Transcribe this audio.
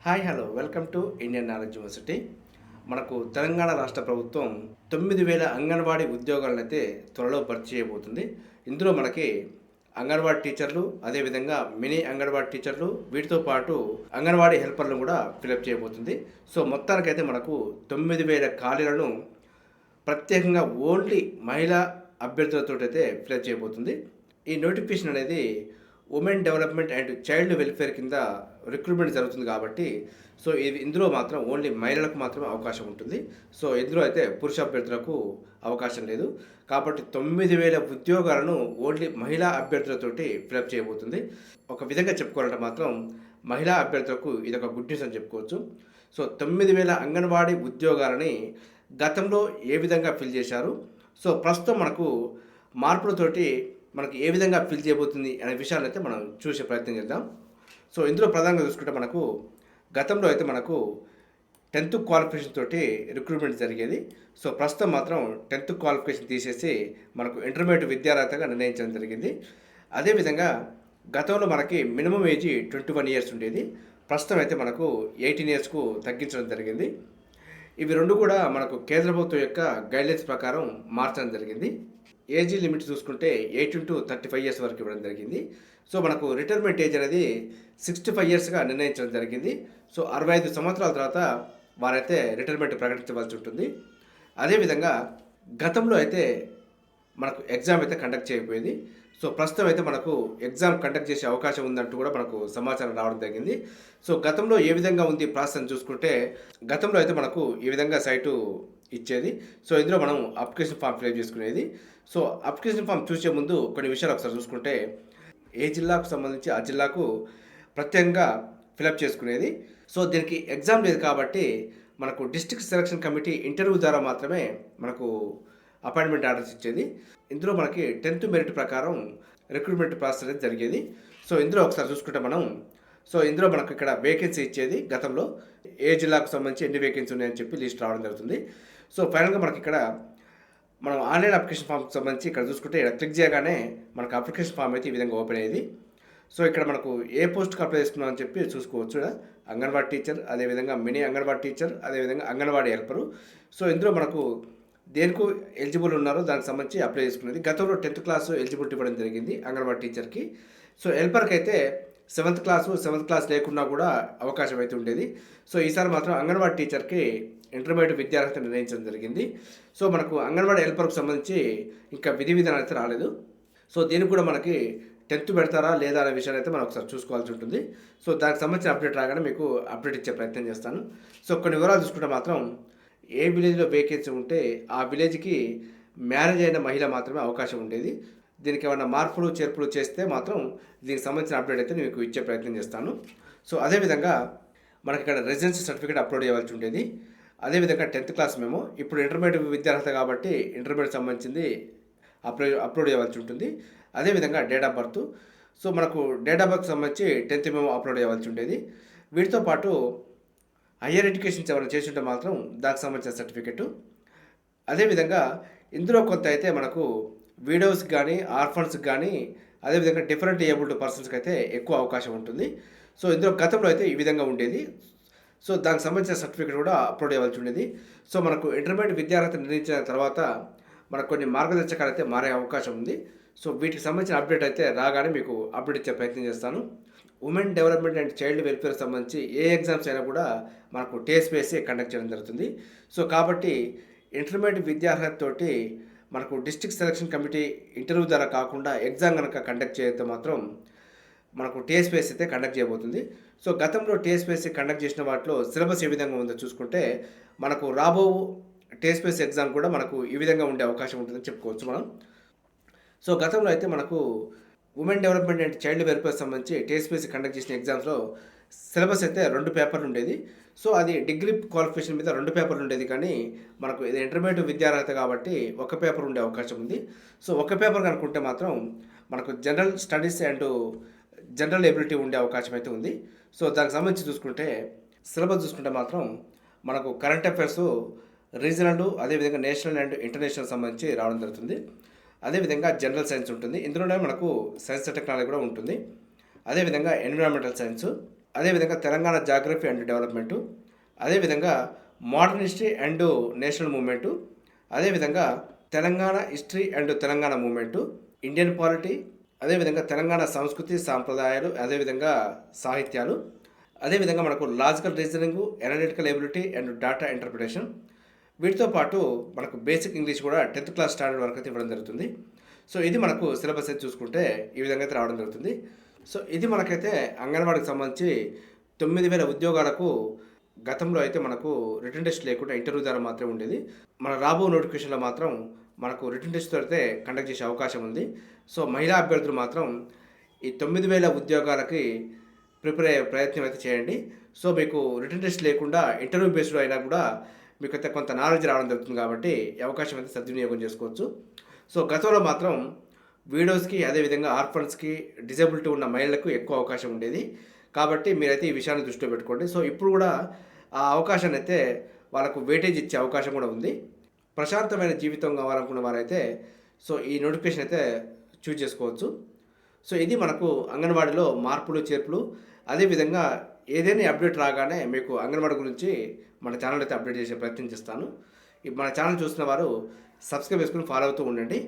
Hi hello welcome to Indian knowledge university. మనకు తెలంగాణ రాష్ట్ర ప్రభుత్వం 9,000 అంగన్వాడీ ఉద్యోగాలనైతే త్వరలో భర్తీ చేయబోతుంది. ఇందులో మనకి అంగన్వాడీ టీచర్లు, అదేవిధంగా మినీ అంగన్వాడీ టీచర్లు, వీటితో పాటు అంగన్వాడీ హెల్పర్లను కూడా ఫిలప్ చేయబోతుంది. సో మొత్తానికైతే మనకు 9,000 ఖాళీలను ప్రత్యేకంగా ఓన్లీ మహిళా అభ్యర్థులతో అయితే ఫిలప్ చేయబోతుంది. ఈ నోటిఫికేషన్ అనేది women development and child welfare కింద రిక్రూట్మెంట్ జరుగుతుంది కాబట్టి ఇందులో మాత్రం ఓన్లీ మహిళలకు మాత్రమే అవకాశం ఉంటుంది. సో ఇందులో అయితే పురుష అభ్యర్థులకు అవకాశం లేదు. కాబట్టి 9,000 ఉద్యోగాలను ఓన్లీ మహిళా అభ్యర్థులతోటి ఫిలప్ చేయబోతుంది. ఒక విధంగా చెప్పుకోవాలంటే మాత్రం మహిళా అభ్యర్థులకు ఇది ఒక గుడ్ న్యూస్ అని చెప్పుకోవచ్చు. సో 9,000 అంగన్వాడీ ఉద్యోగాలని గతంలో ఏ విధంగా ఫిల్ చేశారు, సో ప్రస్తుతం మనకు మార్పులతోటి మనకు ఏ విధంగా ఫిల్ చేయబోతుంది అనే విషయాన్ని అయితే మనం చూసే ప్రయత్నం చేద్దాం. సో ఇందులో ప్రధానంగా చూసుకుంటే మనకు గతంలో అయితే మనకు 10th క్వాలిఫికేషన్ తోటి రిక్రూట్మెంట్ జరిగేది. సో ప్రస్తుతం మాత్రం 10th క్వాలిఫికేషన్ తీసేసి మనకు ఇంటర్మీడియట్ విద్యార్హతగా నిర్ణయించడం జరిగింది. అదేవిధంగా గతంలో మనకి మినిమం ఏజ్ 21 ఇయర్స్ ఉండేది. ప్రస్తుతం అయితే మనకు 18 ఇయర్స్కు తగ్గించడం జరిగింది. ఇవి రెండు కూడా మనకు కేంద్ర ప్రభుత్వం యొక్క గైడ్లైన్స్ ప్రకారం మార్చడం జరిగింది. ఏజ్ లిమిట్ చూసుకుంటే 18 to 35 ఇయర్స్ వరకు ఇవ్వడం జరిగింది. సో మనకు రిటైర్మెంట్ ఏజ్ అనేది 65 ఇయర్స్గా నిర్ణయించడం జరిగింది. సో 65 సంవత్సరాల తర్వాత వారైతే రిటైర్మెంట్ ప్రకటించవలసి ఉంటుంది. అదేవిధంగా గతంలో అయితే మనకు ఎగ్జామ్ అయితే కండక్ట్ చేయకపోయేది. సో ప్రస్తుతం అయితే మనకు ఎగ్జామ్ కండక్ట్ చేసే అవకాశం ఉందంటూ కూడా మనకు సమాచారం రావడం జరిగింది. సో గతంలో ఏ విధంగా ఉంది ప్రాసెస్ చూసుకుంటే గతంలో అయితే మనకు ఈ విధంగా సైటు ఇచ్చేది. సో ఇందులో మనం అప్లికేషన్ ఫామ్ ఫిల్ చేసుకునేది. సో అప్లికేషన్ ఫామ్ చూసే ముందు కొన్ని విషయాలు ఒకసారి చూసుకుంటే ఏ జిల్లాకు సంబంధించి ఆ జిల్లాకు ప్రత్యేకంగా ఫిలప్ చేసుకునేది. సో దీనికి ఎగ్జామ్ లేదు కాబట్టి మనకు డిస్ట్రిక్ట్ సెలక్షన్ కమిటీ ఇంటర్వ్యూ ద్వారా మాత్రమే మనకు అపాయింట్మెంట్ ఆర్డర్స్ ఇచ్చేది. ఇందులో మనకి 10th మెరిట్ ప్రకారం రిక్రూట్మెంట్ ప్రాసెస్ అనేది జరిగేది. సో ఇందులో ఒకసారి చూసుకుంటే ఇందులో మనకు ఇక్కడ వేకెన్సీ ఇచ్చేది. గతంలో ఏ జిల్లాకు సంబంధించి ఎన్ని వేకెన్సీ ఉన్నాయని చెప్పి లిస్ట్ రావడం జరుగుతుంది. సో ఫైనల్గా మనకి ఇక్కడ మనం ఆన్లైన్ అప్లికేషన్ ఫామ్కి సంబంధించి ఇక్కడ చూసుకుంటే ఇక్కడ క్లిక్ చేయగానే మనకు అప్లికేషన్ ఫామ్ అయితే ఈ విధంగా ఓపెన్ అయ్యేది. సో ఇక్కడ మనకు ఏ పోస్ట్కి అప్లై చేసుకున్నాం అని చెప్పి చూసుకోవచ్చు. అంగన్వాడీ టీచర్, అదేవిధంగా మినీ అంగన్వాడీ టీచర్, అదేవిధంగా అంగన్వాడీ హెల్పరు. సో ఇందులో మనకు దేనికి ఎలిజిబుల్ ఉన్నారో దానికి సంబంధించి అప్లై చేసుకునేది. గతంలో 10th క్లాస్ ఎలిజిబిలిటీ ఇవ్వడం జరిగింది అంగన్వాడీ టీచర్కి. సో హెల్పర్కి అయితే 7th క్లాస్ లేకున్నా కూడా అవకాశం అయితే ఉండేది. సో ఈసారి మాత్రం అంగన్వాడీ టీచర్కి ఇంటర్మీడియట్ విద్యార్హత నిర్ణయించడం జరిగింది. సో మనకు అంగన్వాడీ హెల్పర్కి సంబంధించి ఇంకా విధి విధానం అయితే రాలేదు. సో దీనికి కూడా మనకి 10th పెడతారా లేదా అనే విషయాన్ని అయితే మనం ఒకసారి చూసుకోవాల్సి ఉంటుంది. సో దానికి సంబంధించిన అప్డేట్ రాగానే మీకు అప్డేట్ ఇచ్చే ప్రయత్నం చేస్తాను. సో కొన్ని వివరాలు చూసుకుంటే మాత్రం ఏ విలేజ్లో వేకెన్సీ ఉంటే ఆ విలేజ్కి మ్యారేజ్ అయిన మహిళ మాత్రమే అవకాశం ఉండేది. దీనికి ఏమైనా మార్పులు చేర్పులు చేస్తే మాత్రం దీనికి సంబంధించిన అప్డేట్ అయితే మీకు ఇచ్చే ప్రయత్నం చేస్తాను. సో అదేవిధంగా మనకి ఇక్కడ రెసిడెన్సీ సర్టిఫికేట్ అప్లోడ్ చేయవలసి ఉండేది. అదేవిధంగా 10th క్లాస్ మేము ఇప్పుడు ఇంటర్మీడియట్ విద్యార్హత కాబట్టి ఇంటర్మీడియట్ సంబంధించింది అప్లోడ్ చేయవలసి ఉంటుంది. అదేవిధంగా డేట్ ఆఫ్ బర్త్. సో మనకు డేట్ ఆఫ్ బర్త్ సంబంధించి 10th మేము అప్లోడ్ చేయవలసి ఉండేది. వీటితో పాటు హయ్యర్ ఎడ్యుకేషన్స్ ఏమైనా చేసి ఉంటే మాత్రం దానికి సంబంధించిన సర్టిఫికెట్. అదేవిధంగా ఇందులో కొంత అయితే మనకు విడోస్కి కానీ ఆర్ఫన్స్కి కానీ అదేవిధంగా డిఫరెంట్ ఏబుల్డ్ పర్సన్స్కి అయితే ఎక్కువ అవకాశం ఉంటుంది. సో ఇందులో గతంలో అయితే ఈ విధంగా ఉండేది. సో దానికి సంబంధించిన సర్టిఫికేట్ కూడా అప్లోడ్ చేయవలసి ఉండేది. సో మనకు ఇంటర్మీడియట్ విద్యార్హత నిర్ణయించిన తర్వాత మనకు కొన్ని మార్గదర్శకాలు అయితే మారే అవకాశం ఉంది. సో వీటికి సంబంధించిన అప్డేట్ అయితే రాగానే మీకు అప్డేట్ ఇచ్చే ప్రయత్నం చేస్తాను. Women development and child welfare సంబంధించి ఏ ఎగ్జామ్స్ అయినా కూడా మనకు టేస్ట్ వేసి కండక్ట్ చేయడం జరుగుతుంది. సో కాబట్టి ఇంటర్మీడియట్ విద్యార్హత తోటి మనకు డిస్ట్రిక్ట్ సెలక్షన్ కమిటీ ఇంటర్వ్యూ ద్వారా కాకుండా ఎగ్జామ్ కనుక కండక్ట్ చేస్తే మాత్రం మనకు టేస్ట్ బేస్ అయితే కండక్ట్ చేయబోతుంది. సో గతంలో టేస్ట్ బేస్ కండక్ట్ చేసిన వాటిలో సిలబస్ ఏ విధంగా ఉందో చూసుకుంటే మనకు రాబో టేస్ట్ బేస్ ఎగ్జామ్ కూడా మనకు ఈ విధంగా ఉండే అవకాశం ఉంటుందని చెప్పుకోవచ్చు మనం. సో గతంలో అయితే మనకు women development and child welfare సంబంధించి టేస్ట్ బేస్ కండక్ట్ చేసిన ఎగ్జామ్స్లో సిలబస్ అయితే 2 పేపర్లు ఉండేది. సో అది డిగ్రీ క్వాలిఫికేషన్ మీద 2 పేపర్లు ఉండేది, కానీ మనకు ఇది ఇంటర్మీడియట్ విద్యార్హత కాబట్టి ఒక పేపర్ ఉండే అవకాశం ఉంది. సో ఒక పేపర్ కనుక్కుంటే మాత్రం మనకు general studies and general ability ఉండే అవకాశం అయితే ఉంది. సో దానికి సంబంధించి చూసుకుంటే సిలబస్ చూసుకుంటే మాత్రం మనకు కరెంట్ అఫైర్స్, రీజనల్, అదేవిధంగా నేషనల్ అండ్ ఇంటర్నేషనల్ సంబంధించి రావడం జరుగుతుంది. అదేవిధంగా జనరల్ సైన్స్ ఉంటుంది. ఇందులోనే మనకు సైన్స్ అండ్ టెక్నాలజీ కూడా ఉంటుంది. అదేవిధంగా ఎన్విరాన్మెంటల్ సైన్స్, అదేవిధంగా తెలంగాణ జాగ్రఫీ అండ్ డెవలప్మెంటు, అదేవిధంగా modern history and national movement, అదేవిధంగా Telangana history and Telangana movement, Indian polity, అదేవిధంగా తెలంగాణ సంస్కృతి సాంప్రదాయాలు, అదేవిధంగా సాహిత్యాలు, అదేవిధంగా మనకు logical reasoning, analytical ability and data interpretation. వీటితో పాటు మనకు బేసిక్ ఇంగ్లీష్ కూడా 10th క్లాస్ స్టాండర్డ్ వరకు అయితే ఇవ్వడం జరుగుతుంది. సో ఇది మనకు సిలబస్ అయితే చూసుకుంటే ఈ విధంగా అయితే రావడం జరుగుతుంది. సో ఇది మనకైతే అంగన్వాడీకి సంబంధించి 9,000 ఉద్యోగాలకు గతంలో అయితే మనకు రిటన్ టెస్ట్ లేకుండా ఇంటర్వ్యూ ద్వారా మాత్రమే ఉండేది. మన రాబో నోటిఫికేషన్లో మాత్రం మనకు రిటన్ టెస్ట్తో అయితే కండక్ట్ చేసే అవకాశం ఉంది. సో మహిళా అభ్యర్థులు మాత్రం ఈ 9,000 ఉద్యోగాలకి ప్రిపేర్ అయ్యే ప్రయత్నం అయితే చేయండి. సో మీకు రిటన్ టెస్ట్ లేకుండా ఇంటర్వ్యూ బేస్డ్ అయినా కూడా మీకైతే కొంత నాలెడ్జ్ రావడం జరుగుతుంది కాబట్టి ఈ అవకాశం అయితే సద్వినియోగం చేసుకోవచ్చు. సో గతంలో మాత్రం వీడోస్కి, అదేవిధంగా ఆర్ఫన్స్కి, డిజబిలిటీ ఉన్న మహిళలకు ఎక్కువ అవకాశం ఉండేది. కాబట్టి మీరైతే ఈ విషయాన్ని దృష్టిలో పెట్టుకోండి. సో ఇప్పుడు కూడా ఆ అవకాశాన్ని అయితే వాళ్ళకు వెయిటేజ్ ఇచ్చే అవకాశం కూడా ఉంది. ప్రశాంతమైన జీవితం కావాలనుకున్న వారైతే సో ఈ నోటిఫికేషన్ అయితే చూజ్ చేసుకోవచ్చు. సో ఇది మనకు అంగన్వాడీలో మార్పులు చేర్పులు, అదేవిధంగా ఏదైనా అప్డేట్ రాగానే మీకు అంగన్వాడీ గురించి మన ఛానల్ అయితే అప్డేట్ చేసే ప్రయత్నం చేస్తాను. మన ఛానల్ చూస్తున్న వారు సబ్స్క్రైబ్ చేసుకుని ఫాలో అవుతూ ఉండండి.